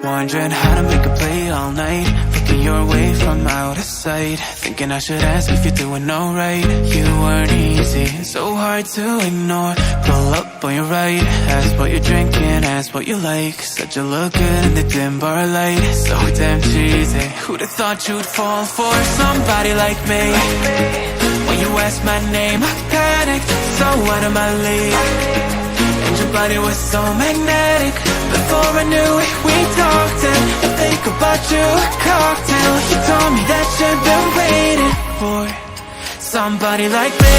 Wondering how to make a play all night, looking your way from out of sight, thinking I should ask if you're doing alright. You weren't easy, so hard to ignore. Pull up on your right, ask what you're drinking, ask what you like. Said you look good in the dim bar light, so damn cheesy. Who'd have thought you'd fall for somebody like me? When you asked my name, I panicked, so out of my league. And your body was so magnetic. Before I knew it, we talked, and I think about you a cocktail. You told me that you've been waiting for somebody like me.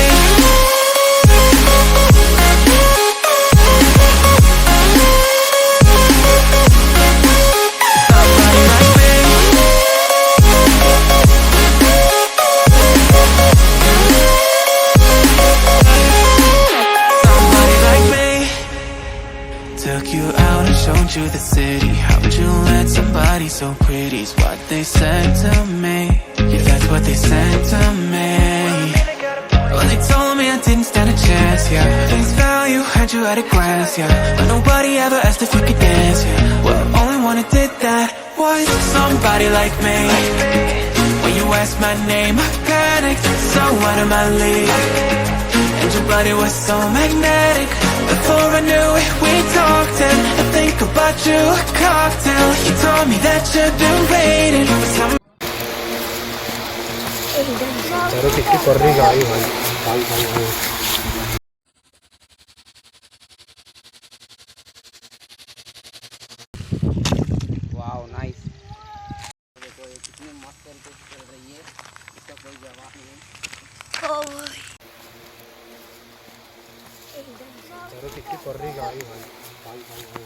Took you out and showed you the city. How'd you let somebody so pretty's what they said to me? Yeah, that's what they said to me. Well, they told me I didn't stand a chance, yeah. Face value, had you at a glance, yeah. But nobody ever asked if you could dance, yeah. Well, only one who did that was somebody like me. When you asked my name, I panicked, so out of my league. And your body was so magnetic. Before I knew it, we talked, and I think about you a cocktail. You told me that you've been waiting for some. चलो कितनी कर रही गाड़ी भाई भाई भाई भाई wow nice. देखो ये कितनी मस्त तरीके से चल रही है, इसका कोई जवाब नहीं। चलो कितनी कर रही गाड़ी भाई भाई भाई भाई